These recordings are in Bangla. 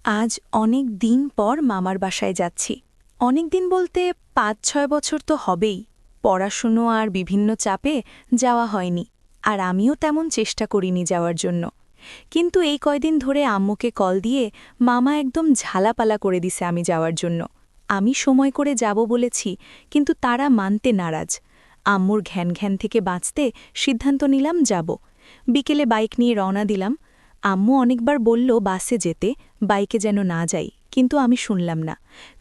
আজ অনেক দিন পর মামার বাসায় যাচ্ছি। অনেক দিন বলতে ৫-৬ বছর তো হবেই। পড়াশুনো আর বিভিন্ন চাপে যাওয়া হয়নি, আর আমিও তেমন চেষ্টা করিনি যাওয়ার জন্য। কিন্তু এই কয়দিন ধরে আম্মুকে কল দিয়ে মামা একদম ঝালাপালা করে দিছে আমি যাওয়ার জন্য। আমি সময় করে যাব বলেছি, কিন্তু তারা মানতে নারাজ। আম্মুর ঘ্যান ঘ্যান থেকে বাঁচতে সিদ্ধান্ত নিলাম যাব। বিকেলে বাইক নিয়ে রওনা দিলাম। আম্মু অনেকবার বলল বাসে যেতে, বাইকে যেন না যাই, কিন্তু আমি শুনলাম না।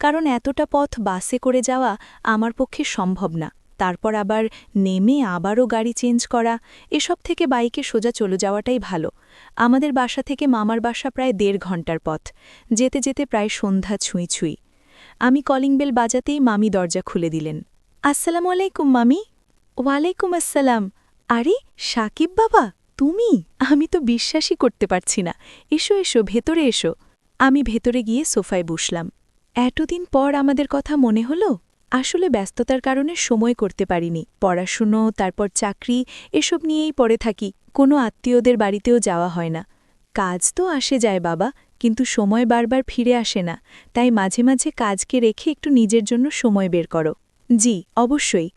কারণ এতটা পথ বাসে করে যাওয়া আমার পক্ষে সম্ভব না। তারপর আবার নেমে আবারও গাড়ি চেঞ্জ করা, এসব থেকে বাইকে সোজা চলে যাওয়াটাই ভালো। আমাদের বাসা থেকে মামার বাসা প্রায় ১.৫ ঘন্টার পথ। যেতে যেতে প্রায় সন্ধ্যা ছুঁই ছুঁই। আমি কলিং বেল বাজাতেই মামি দরজা খুলে দিলেন। আসসালামু আলাইকুম মামি। ওয়ালাইকুম আসসালাম। আরে সাকিব বাবা, তুমি? আমি তো বিশ্বাসই করতে পারছি না। এসো এসো, ভেতরে এসো। আমি ভেতরে গিয়ে সোফায় বসলাম। এতদিন পর আমাদের কথা মনে হলো। আসলে ব্যস্ততার কারণে সময় করতে পারিনি। পড়াশুনো, তারপর চাকরি, এসব নিয়েই পড়ে থাকি। কোনো আত্মীয়দের বাড়িতেও যাওয়া হয় না। কাজ তো আসে যায় বাবা, কিন্তু সময় বারবার ফিরে আসে না। তাই মাঝে মাঝে কাজকে রেখে একটু নিজের জন্য সময় বের করো। জি, অবশ্যই।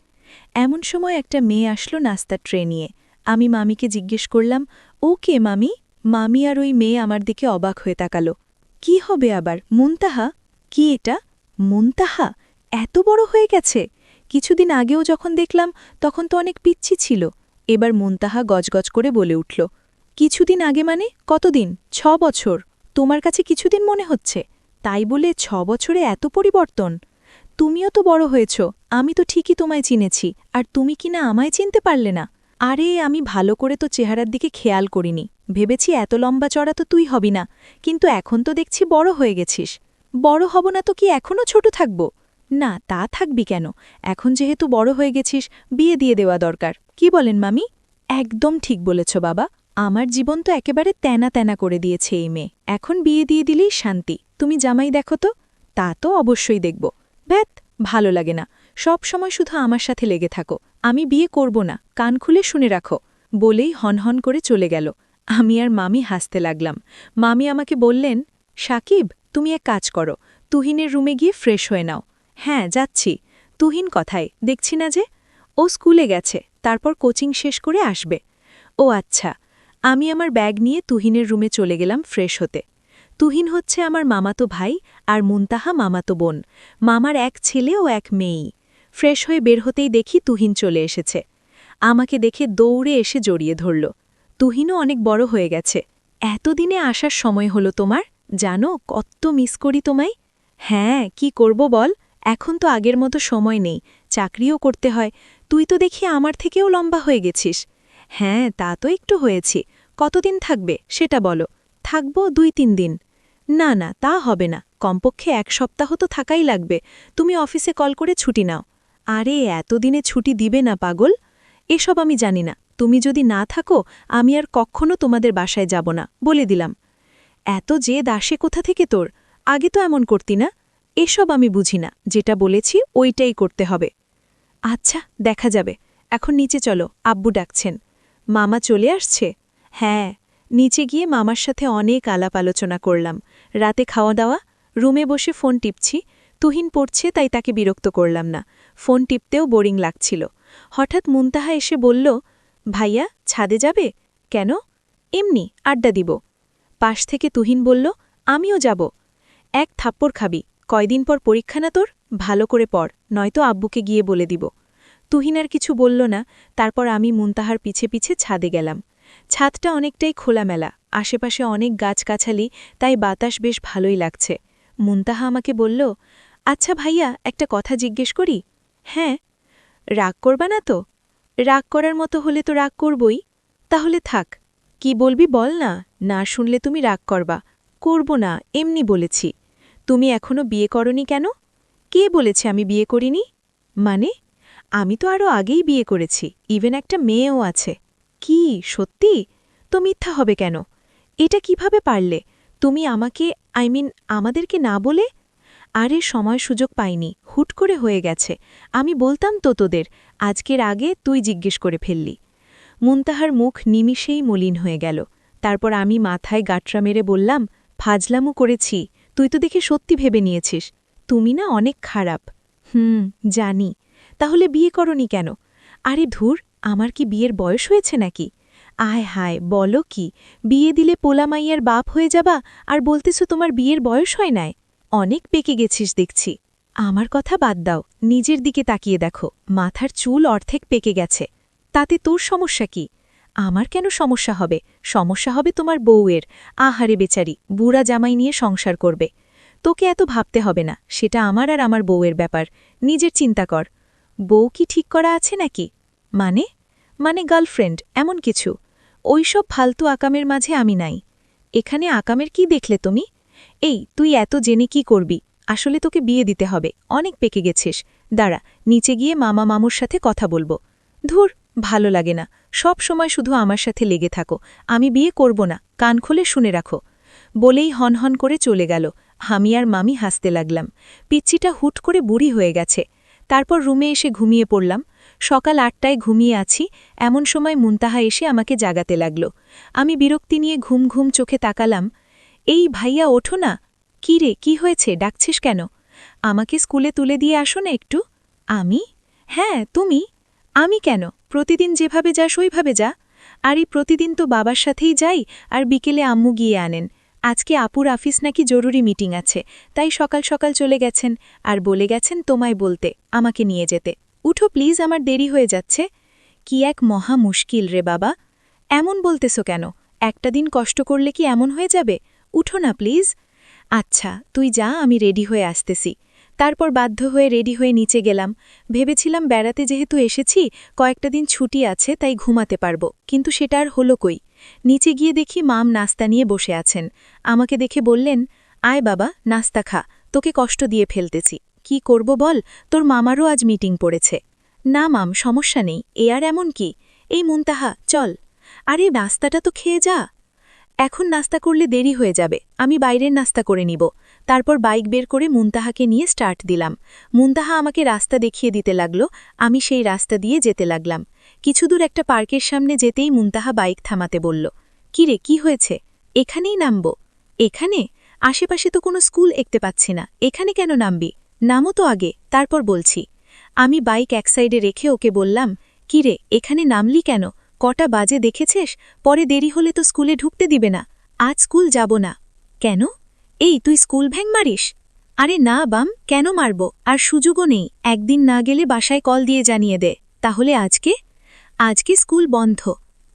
এমন সময় একটা মেয়ে আসলো নাস্তার ট্রে নিয়ে। আমি মামিকে জিজ্ঞেস করলাম, ও কে মামি? মামি আর ওই মেয়ে আমার দিকে অবাক হয়ে তাকালো। কি হবে আবার, মুনতাহা? কি এটা? মুনতাহা এত বড় হয়ে গেছে? কিছুদিন আগেও যখন দেখলাম তখন তো অনেক পিচ্ছি ছিল। এবার মুনতাহা গজগজ করে বলে উঠল, কিছুদিন আগে মানে কতদিন? ৬ বছর। তোমার কাছে কিছুদিন মনে হচ্ছে? তাই বলে ৬ বছরে এত পরিবর্তন? তুমিও তো বড় হয়েছ, আমি তো ঠিকই তোমায় চিনেছি, আর তুমি কিনা আমায় চিনতে পারলে না? আরে আমি ভালো করে তো চেহারার দিকে খেয়াল করিনি, ভেবেছি এত লম্বা চড়া তো তুই হবি না, কিন্তু এখন তো দেখছি বড় হয়ে গেছিস। বড় হব না তো কি এখনও ছোট থাকব? না, তা থাকবি কেন? এখন যেহেতু বড় হয়ে গেছিস, বিয়ে দিয়ে দেওয়া দরকার। কি বলেন মামি? একদম ঠিক বলেছ বাবা। আমার জীবন তো একেবারে তেনা তেনা করে দিয়েছে এই মেয়ে। এখন বিয়ে দিয়ে দিলেই শান্তি। তুমি জামাই দেখো তো। তা তো অবশ্যই দেখব। ভ্যাত, ভালো লাগে না। সব সময় শুধু আমার সাথে লেগে থাকো। আমি বিয়ে করব না, কান খুলে শুনে রাখো। বলেই হনহন করে চলে গেল। আমি আর মামি হাসতে লাগলাম। মামি আমাকে বললেন, সাকিব, তুমি এক কাজ করো, তুহিনের রুমে গিয়ে ফ্রেশ হয়ে নাও। হ্যাঁ, যাচ্ছি। তুহিন কথায় দেখছি না যে? ও স্কুলে গেছে, তারপর কোচিং শেষ করে আসবে। ও আচ্ছা। আমি আমার ব্যাগ নিয়ে তুহিনের রুমে চলে গেলাম ফ্রেশ হতে। তুহিন হচ্ছে আমার মামাতো ভাই, আর মুনতাহা মামাতো বোন। মামার এক ছেলে ও এক মেয়েই। ফ্রেশ হয়ে বের হতেই দেখি তুহিন চলে এসেছে। আমাকে দেখে দৌড়ে এসে জড়িয়ে ধরল। তুহিনও অনেক বড় হয়ে গেছে। এতদিনে আসার সময় হলো তোমার? জানো কত মিস করি তোমায়। হ্যাঁ, কি করব বল, এখন তো আগের মতো সময় নেই, চাকরিও করতে হয়। তুই তো দেখি আমার থেকেও লম্বা হয়ে গেছিস। হ্যাঁ, তা তো একটু হয়েছি। কতদিন থাকবে সেটা বলো। থাকব ২-৩ দিন। না না, তা হবে না, কমপক্ষে ১ সপ্তাহ তো থাকাই লাগবে। তুমি অফিসে কল করে ছুটি নাও। আরে এতদিনে ছুটি দিবে না পাগল। এসব আমি জানি না, তুমি যদি না থাকো আমি আর কখনো তোমাদের বাসায় যাব না, বলে দিলাম। এত যে দাসে কোথা থেকে তোর? আগে তো এমন করতি না। এসব আমি বুঝি না, যেটা বলেছি ওইটাই করতে হবে। আচ্ছা, দেখা যাবে। এখন নিচে চলো, আব্বু ডাকছেন। মামা চলে আসছে? হ্যাঁ। নিচে গিয়ে মামার সাথে অনেক আলাপ আলোচনা করলাম। রাতে খাওয়া দাওয়া, রুমে বসে ফোন টিপছি। তুহিন পড়ছে, তাই তাকে বিরক্ত করলাম না। ফোন টিপতেও বোরিং লাগছিল। হঠাৎ মুনতাহা এসে বলল, ভাইয়া ছাদে যাবে? কেন? এমনি আড্ডা দিব। পাশ থেকে তুহিন বলল, আমিও যাব। এক থাপ্পড় খাবি, কয়দিন পর পরীক্ষা না তোর? ভালো করে পড়, নয়তো আব্বুকে গিয়ে বলে দিব। তুহিন আর কিছু বলল না। তারপর আমি মুনতাহার পিছে পিছে ছাদে গেলাম। ছাদটা অনেকটাই খোলামেলা, আশেপাশে অনেক গাছগাছালি, তাই বাতাস বেশ ভালোই লাগছে। মুনতাহা আমাকে বলল, আচ্ছা ভাইয়া, একটা কথা জিজ্ঞেস করি? হ্যাঁ। রাগ করবা না তো? রাগ করার মতো হলে তো রাগ করবই। তাহলে থাক। কি বলবি বল না, না শুনলে তুমি রাগ করবা। করব না, এমনি বলেছি। তুমি এখনো বিয়ে করনি কেন? কে বলেছে আমি বিয়ে করিনি? মানে? আমি তো আরও আগেই বিয়ে করেছি, ইভেন একটা মেয়েও আছে। কি, সত্যি? তো মিথ্যা হবে কেন? এটা কিভাবে পারলে? তুমি আমাকে, আমাদেরকে না বলে? আরে সময় সুযোগ পাইনি, হুট করে হয়ে গেছে। আমি বলতাম তো তোদের, আজকের আগে তুই জিজ্ঞেস করে ফেললি। মুনতাহার মুখ নিমিষেই মলিন হয়ে গেল। তারপর আমি মাথায় গাঁটরা মেরে বললাম, ফাজলামু করেছি, তুই তো দেখে সত্যি ভেবে নিয়েছিস তুমি না অনেক খারাপ। জানি। তাহলে বিয়ে করনি কেন? আরে ধুর, আমার কি বিয়ের বয়স হয়েছে নাকি? আয় হায়, বলো কি, বিয়ে দিলে পোলা মাইয়ার বাপ হয়ে যাবা আর বলতেছো তোমার বিয়ের বয়স হয় নাই? অনেক পেকে গেছিস দেখছি। আমার কথা বাদ দাও, নিজের দিকে তাকিয়ে দেখো, মাথার চুল অর্ধেক পেকে গেছে। তাতে তোর সমস্যা কি? আমার কেন সমস্যা হবে? সমস্যা হবে তোমার বউয়ের। আহারে বেচারি, বুড়া জামাই নিয়ে সংসার করবে। তোকে এত ভাবতে হবে না, সেটা আমার আর আমার বউয়ের ব্যাপার। নিজের চিন্তা কর। বউ কি ঠিক করা আছে নাকি? মানে মানে গার্লফ্রেন্ড এমন কিছু? ওইসব ফালতু আকামের মাঝে আমি নাই। এখানে আকামের কি দেখলে তুমি? এই তুই এত জেনে কি করবি? আসলে তোকে বিয়ে দিতে হবে, অনেক পেকে গেছিস। দাঁড়া, নিচে গিয়ে মামা মামুর সাথে কথা বলবো। ধুর, ভালো লাগে না, সব সময় শুধু আমার সাথে লেগে থাকো। আমি বিয়ে করব না, কান খুলে শুনে রাখো। বলেই হনহন করে চলে গেল। আমি আর মামি হাসতে লাগলাম। পিচ্চিটা হুট করে বুড়ি হয়ে গেছে। তারপর রুমে এসে ঘুমিয়ে পড়লাম। সকাল ৮টায় ঘুমিয়ে আছি, এমন সময় মুনতাহা এসে আমাকে জাগাতে লাগল। আমি বিরক্তি নিয়ে ঘুম ঘুম চোখে তাকালাম। এই ভাইয়া, ওঠো না। কি রে, কি হয়েছে, ডাকছিস কেন? আমাকে স্কুলে তুলে দিয়ে আসো না একটু। আমি? হ্যাঁ তুমি। আমি কেন? প্রতিদিন যেভাবে যাস ওইভাবে যা। আরে প্রতিদিন তো বাবার সাথেই যাই, আর বিকেলে আম্মু গিয়ে আনেন। আজকে আপুর আফিস নাকি জরুরি মিটিং আছে, তাই সকাল সকাল চলে গেছেন, আর বলে গেছেন তোমায় বলতে, আমাকে নিয়ে যেতে। উঠো প্লিজ, আমার দেরি হয়ে যাচ্ছে। কি এক মহা মুশকিল রে বাবা। এমন বলতেছো কেন? একটা দিন কষ্ট করলে কি এমন হয়ে যাবে? উঠো না প্লিজ। আচ্ছা তুই যা, আমি রেডি হয়ে আসতেছি। তারপর বাধ্য হয়ে রেডি হয়ে নিচে গেলাম। ভেবেছিলাম বেড়াতে যেহেতু এসেছি, কয়েকটা দিন ছুটি আছে, তাই ঘুমাতে পারব, কিন্তু সেটা আর হলো কই। নিচে গিয়ে দেখি মাম নাস্তা নিয়ে বসে আছেন। আমাকে দেখে বললেন, আয় বাবা, নাস্তা খা, তোকে কষ্ট দিয়ে ফেলতেছি। কি করব বল, তোর মামারও আজ মিটিং পড়েছে। না মাম, সমস্যা নেই, এ আর এমন কি। এই মুনতাহা, চল। আরে নাস্তাটা তো খেয়ে যা। এখন নাস্তা করলে দেরি হয়ে যাবে, আমি বাইরের নাস্তা করে নিব। তারপর বাইক বের করে মুনতাহাকে নিয়ে স্টার্ট দিলাম। মুনতাহা আমাকে রাস্তা দেখিয়ে দিতে লাগলো, আমি সেই রাস্তা দিয়ে যেতে লাগলাম। কিছুদূর একটা পার্কের সামনে যেতেই মুনতাহা বাইক থামাতে বলল। কিরে, কি হয়েছে? এখানেই নামব। এখানে? আশেপাশে তো কোনো স্কুল দেখতে পাচ্ছি না, এখানে কেন নামবি? নামো তো আগে, তারপর বলছি। আমি বাইক এক সাইডে রেখে ওকে বললাম, কিরে, এখানে নামলি কেন? কটা বাজে দেখেছিস? পরে দেরি হলে তো স্কুলে ঢুকতে দিবে না। আজ স্কুল যাব না। কেন? এই তুই স্কুল ভ্যাং মারিস? আরে না বাম, কেন মারব? আর সুযোগও নেই, একদিন না গেলে বাসায় কল দিয়ে জানিয়ে দে। তাহলে আজকে? আজকে স্কুল বন্ধ।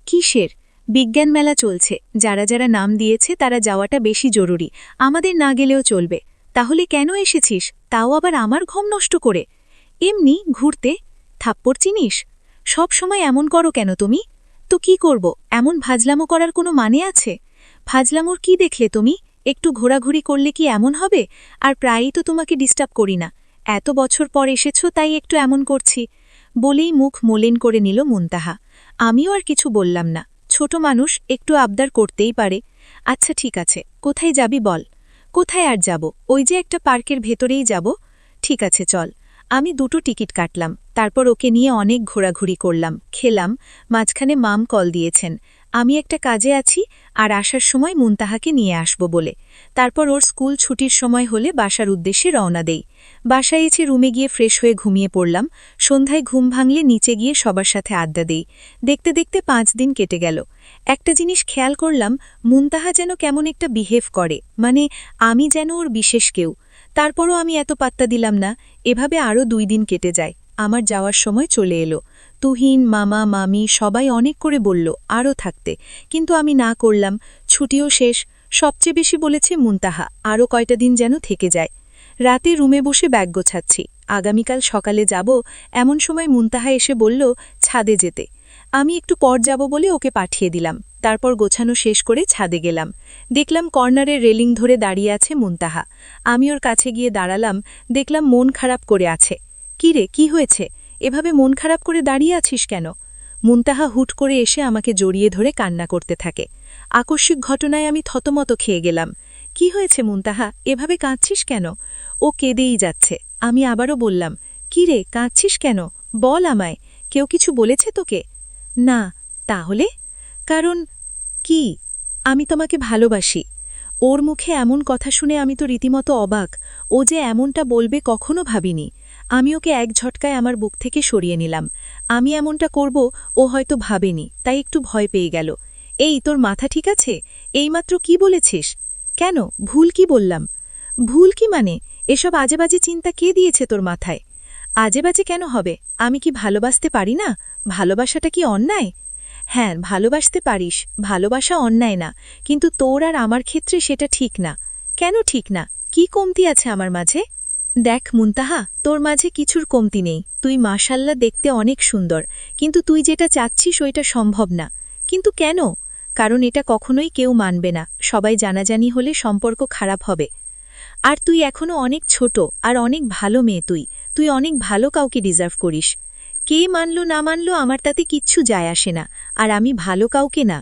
কিসের? বিজ্ঞান মেলা চলছে, যারা যারা নাম দিয়েছে তারা যাওয়াটা বেশি জরুরি, আমাদের না গেলেও চলবে। তাহলে কেন এসেছিস, তাও আবার আমার ঘুম নষ্ট করে? এমনি ঘুরতে। থাপ্পড় চিনিস? সব সময় এমন করো কেন তুমি? তো কি করব, এমন ভাজলামো করার কোনো মানে আছে? ভাজলামোর কি দেখলে তুমি? একটু ঘোরাঘুরি করলে কি এমন হবে? আর প্রায়ই তো তোমাকে ডিস্টার্ব করি না, এত বছর পর এসেছো তাই একটু এমন করছি। বলেই মুখ মলিন করে নিল মুনতাহা। আমিও আর কিছু বললাম না, ছোট মানুষ, একটু আবদার করতেই পারে। আচ্ছা ঠিক আছে, কোথায় যাবি বল? কোথায় আর যাব, ওই যে একটা পার্কের ভেতরেই যাব। ঠিক আছে চল। আমি 2টো টিকিট কাটলাম, তারপর ওকে নিয়ে অনেক ঘোরাঘুরি করলাম, খেলাম। মাঝখানে মাম কল দিয়েছেন, আমি একটা কাজে আছি, আর আসার সময় মুনতাহাকে নিয়ে আসব বলে। তারপর ওর স্কুল ছুটির সময় হলে বাসার উদ্দেশ্যে রওনা দেই। বাসায় এসে রুমে গিয়ে ফ্রেশ হয়ে ঘুমিয়ে পড়লাম। সন্ধ্যায় ঘুম ভাঙলে নিচে গিয়ে সবার সাথে আড্ডা দেই। দেখতে দেখতে 5 দিন কেটে গেল। একটা জিনিস খেয়াল করলাম, মুনতাহা যেন কেমন একটা বিহেভ করে, মানে আমি যেন ওর বিশেষ কেউ। তারপরও আমি এত পাত্তা দিলাম না। এভাবে আরও 2 দিন কেটে যায়। আমার যাওয়ার সময় চলে এলো। তুহিন, মামা, মামি সবাই অনেক করে বলল আরও থাকতে, কিন্তু আমি না করলাম। ছুটিও শেষ। সবচেয়ে বেশি বলেছে মুনতাহা আরও কয়টা দিন যেন থেকে যায়। রাতে রুমে বসে ব্যাগ গোছাচ্ছি, আগামীকাল সকালে যাব। এমন সময় মুনতাহা এসে বলল ছাদে যেতে। আমি একটু পর যাব বলে ওকে পাঠিয়ে দিলাম। তারপর গোছানো শেষ করে ছাদে গেলাম। দেখলাম কর্নারের রেলিং ধরে দাঁড়িয়ে আছে মুনতাহা। আমি ওর কাছে গিয়ে দাঁড়ালাম, দেখলাম মন খারাপ করে আছে। কি রে, কি হয়েছে? এভাবে মন খারাপ করে দাঁড়িয়ে আছিস কেন? মুনতাহা হুট করে এসে আমাকে জড়িয়ে ধরে কান্না করতে থাকে। আকস্মিক ঘটনায় আমি থতমত খেয়ে গেলাম। কি হয়েছে মুনতাহা, এভাবে কাঁদছিস কেন? ও কেঁদেই যাচ্ছে। আমি আবারও বললাম, কি রে, কাঁদছিস কেন? বল আমায়, কেউ কিছু বলেছে তোকে? না। তাহলে? কারণ কি? আমি তোমাকে ভালোবাসি। ওর মুখে এমন কথা শুনে আমি তো রীতিমতো অবাক। ও যে এমনটা বলবে কখনো ভাবিনি। আমি ওকে এক ঝটকায় আমার বুক থেকে সরিয়ে নিলাম। আমি এমনটা করব ও হয়তো ভাবেনি, তাই একটু ভয় পেয়ে গেল। এই, তোর মাথা ঠিক আছে? এইমাত্র কি বলেছিস? কেন, ভুল কি বললাম? ভুল কি মানে? এসব আজেবাজে চিন্তা কে দিয়েছে তোর মাথায়? আজেবাজে কেন হবে? আমি কি ভালোবাসতে পারি না? ভালোবাসাটা কি অন্যায়? হ্যাঁ, ভালোবাসতে পারিস, ভালোবাসা অন্যায় না, কিন্তু তোর আর আমার ক্ষেত্রে সেটা ঠিক না। কেন ঠিক না? কি কমতি আছে আমার মাঝে? দেখ মুনতাহা, তোর মাঝে কিছুর কমতি নেই। তুই মাশাল্লাহ দেখতে অনেক সুন্দর, কিন্তু তুই যেটা চাচ্ছিস ওইটা সম্ভব না। কিন্তু কেন? কারণ এটা কখনোই কেউ মানবে না, সবাই জানাজানি হলে সম্পর্ক খারাপ হবে। আর তুই এখনো অনেক ছোট, আর অনেক ভালো মেয়ে তুই। তুই অনেক ভালো কাউকে ডিজার্ভ করিস। কে মানলো না মানলো আমার তাতে কিচ্ছু যায় আসে না, আর আমি ভালো কাউকে না।